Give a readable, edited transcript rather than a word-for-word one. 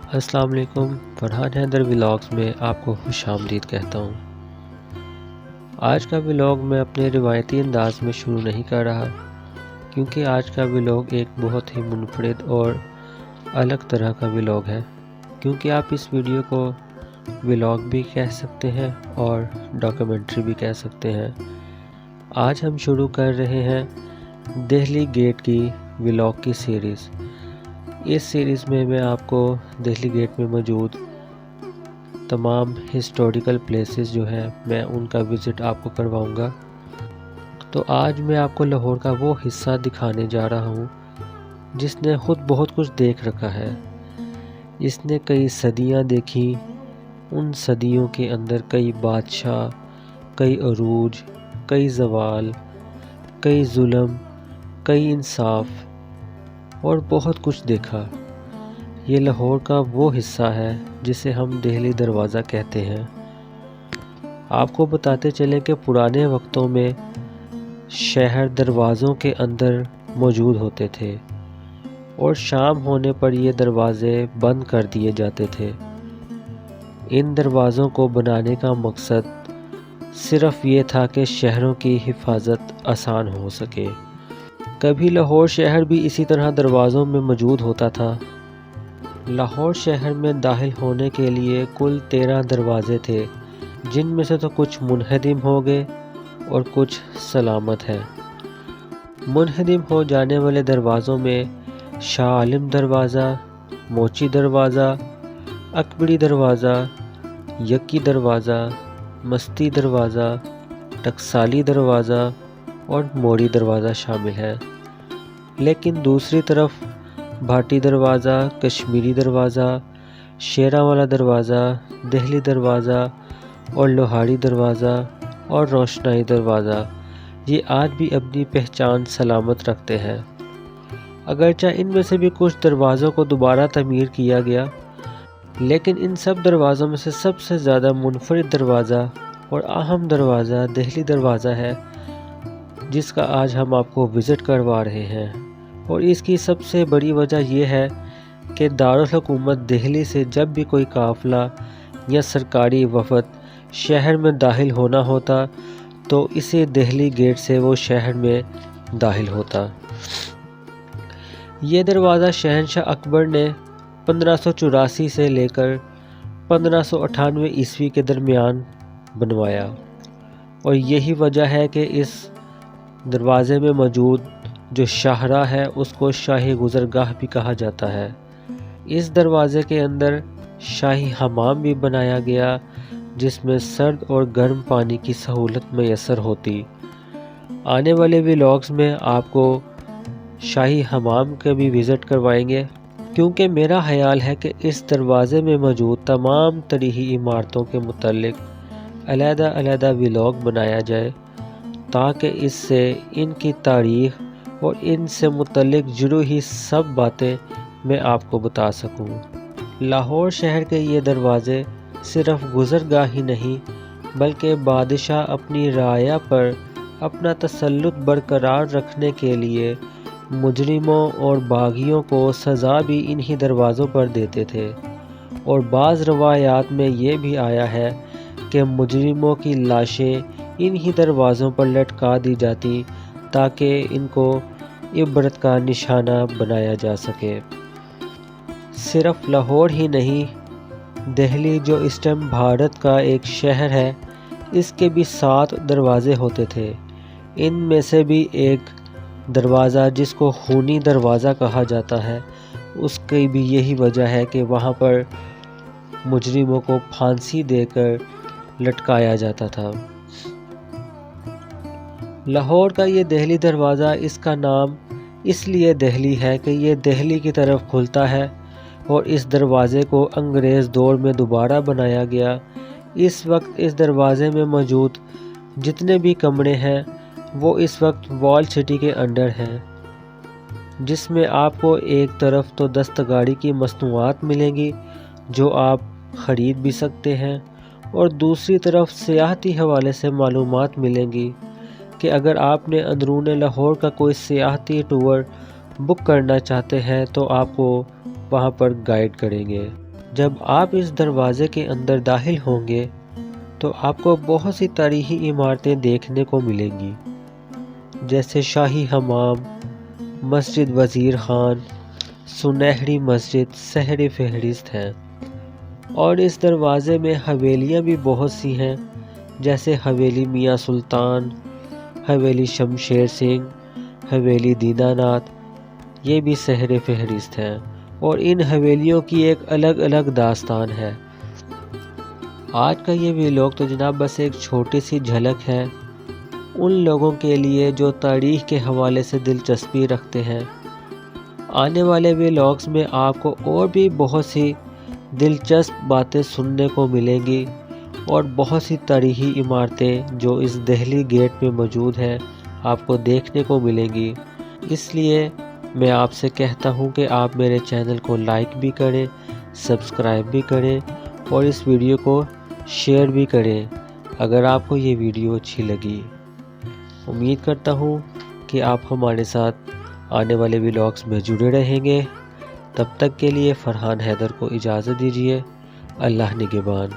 السلام علیکم، فرحان حیدر ولاگز میں آپ کو خوش آمدید کہتا ہوں۔ آج کا ولاگ میں اپنے روایتی انداز میں شروع نہیں کر رہا، کیونکہ آج کا ولاگ ایک بہت ہی منفرد اور الگ طرح کا ولاگ ہے، کیونکہ آپ اس ویڈیو کو ولاگ بھی کہہ سکتے ہیں اور ڈاکیومنٹری بھی کہہ سکتے ہیں۔ آج ہم شروع کر رہے ہیں دہلی گیٹ کی ولاگ کی سیریز۔ اس سیریز میں آپ کو دہلی گیٹ میں موجود تمام ہسٹوریکل پلیسز جو ہیں میں ان کا وزٹ آپ کو کرواؤں گا۔ تو آج میں آپ کو لاہور کا وہ حصہ دکھانے جا رہا ہوں جس نے خود بہت کچھ دیکھ رکھا ہے، جس نے کئی صدیاں دیکھی۔ ان صدیوں کے اندر کئی بادشاہ، کئی عروج، کئی زوال، کئی ظلم، کئی انصاف اور بہت کچھ دیکھا۔ یہ لاہور کا وہ حصہ ہے جسے ہم دہلی دروازہ کہتے ہیں۔ آپ کو بتاتے چلیں کہ پرانے وقتوں میں شہر دروازوں کے اندر موجود ہوتے تھے اور شام ہونے پر یہ دروازے بند کر دیے جاتے تھے۔ ان دروازوں کو بنانے کا مقصد صرف یہ تھا کہ شہروں کی حفاظت آسان ہو سکے۔ کبھی لاہور شہر بھی اسی طرح دروازوں میں موجود ہوتا تھا۔ لاہور شہر میں داخل ہونے کے لیے کل 13 دروازے تھے، جن میں سے تو کچھ منہدم ہو گئے اور کچھ سلامت ہیں۔ منہدم ہو جانے والے دروازوں میں شاہ عالم دروازہ، موچی دروازہ، اکبری دروازہ، یکی دروازہ، مستی دروازہ، ٹکسالی دروازہ اور موری دروازہ شامل ہے۔ لیکن دوسری طرف بھاٹی دروازہ، کشمیری دروازہ، شیراں دروازہ، دہلی دروازہ اور لوہاری دروازہ اور روشنائی دروازہ یہ آج بھی اپنی پہچان سلامت رکھتے ہیں۔ اگرچہ ان میں سے بھی کچھ دروازوں کو دوبارہ تعمیر کیا گیا، لیکن ان سب دروازوں میں سے سب سے زیادہ منفرد دروازہ اور اہم دروازہ دہلی دروازہ ہے، جس کا آج ہم آپ کو وزٹ کروا رہے ہیں۔ اور اس کی سب سے بڑی وجہ یہ ہے کہ دارالحکومت دہلی سے جب بھی کوئی قافلہ یا سرکاری وفد شہر میں داخل ہونا ہوتا تو اسی دہلی گیٹ سے وہ شہر میں داخل ہوتا۔ یہ دروازہ شہنشاہ اکبر نے 1584 سے لے کر 1598 عیسوی کے درمیان بنوایا، اور یہی وجہ ہے کہ اس دروازے میں موجود جو شاہراہ ہے اس کو شاہی گزرگاہ بھی کہا جاتا ہے۔ اس دروازے کے اندر شاہی حمام بھی بنایا گیا، جس میں سرد اور گرم پانی کی سہولت میسر ہوتی۔ آنے والے ولاگز میں آپ کو شاہی حمام کا بھی وزٹ کروائیں گے، کیونکہ میرا خیال ہے کہ اس دروازے میں موجود تمام تاریخی عمارتوں کے متعلق علیحدہ علیحدہ ولاگ بنایا جائے، تاکہ اس سے ان کی تاریخ اور ان سے متعلق جڑی ہوئی سب باتیں میں آپ کو بتا سکوں۔ لاہور شہر کے یہ دروازے صرف گزرگاہ ہی نہیں، بلکہ بادشاہ اپنی رعایا پر اپنا تسلط برقرار رکھنے کے لیے مجرموں اور باغیوں کو سزا بھی انہی دروازوں پر دیتے تھے۔ اور بعض روایات میں یہ بھی آیا ہے کہ مجرموں کی لاشیں انہی دروازوں پر لٹکا دی جاتی تاکہ ان کو عبرت کا نشانہ بنایا جا سکے۔ صرف لاہور ہی نہیں، دہلی جو اس ٹائم بھارت کا ایک شہر ہے، اس کے بھی 7 دروازے ہوتے تھے۔ ان میں سے بھی ایک دروازہ جس کو خونی دروازہ کہا جاتا ہے، اس کی بھی یہی وجہ ہے کہ وہاں پر مجرموں کو پھانسی دے کر لٹکایا جاتا تھا۔ لاہور کا یہ دہلی دروازہ، اس کا نام اس لیے دہلی ہے کہ یہ دہلی کی طرف کھلتا ہے، اور اس دروازے کو انگریز دور میں دوبارہ بنایا گیا۔ اس وقت اس دروازے میں موجود جتنے بھی کمرے ہیں وہ اس وقت وال سٹی کے انڈر ہیں، جس میں آپ کو ایک طرف تو دستکاری کی مصنوعات ملیں گی جو آپ خرید بھی سکتے ہیں، اور دوسری طرف سیاحتی حوالے سے معلومات ملیں گی کہ اگر آپ نے اندرون لاہور کا کوئی سیاحتی ٹور بک کرنا چاہتے ہیں تو آپ کو وہاں پر گائیڈ کریں گے۔ جب آپ اس دروازے کے اندر داخل ہوں گے تو آپ کو بہت سی تاریخی عمارتیں دیکھنے کو ملیں گی، جیسے شاہی حمام، مسجد وزیر خان، سنہری مسجد سہر فہرست ہیں۔ اور اس دروازے میں حویلیاں بھی بہت سی ہیں، جیسے حویلی میاں سلطان، حویلی شمشیر سنگھ، حویلی دینا ناتھ، یہ بھی سہر فہرست ہیں، اور ان حویلیوں کی ایک الگ الگ داستان ہے۔ آج کا یہ ویلاگ تو جناب بس ایک چھوٹی سی جھلک ہے ان لوگوں کے لیے جو تاریخ کے حوالے سے دلچسپی رکھتے ہیں۔ آنے والے ویلاگز میں آپ کو اور بھی بہت سی دلچسپ باتیں سننے کو ملیں گی، اور بہت سی تاریخی عمارتیں جو اس دہلی گیٹ میں موجود ہیں آپ کو دیکھنے کو ملیں گی۔ اس لیے میں آپ سے کہتا ہوں کہ آپ میرے چینل کو لائک بھی کریں، سبسکرائب بھی کریں، اور اس ویڈیو کو شیئر بھی کریں اگر آپ کو یہ ویڈیو اچھی لگی۔ امید کرتا ہوں کہ آپ ہمارے ساتھ آنے والے ویلاگز میں جڑے رہیں گے۔ تب تک کے لیے فرحان حیدر کو اجازت دیجیے۔ اللہ نگہبان۔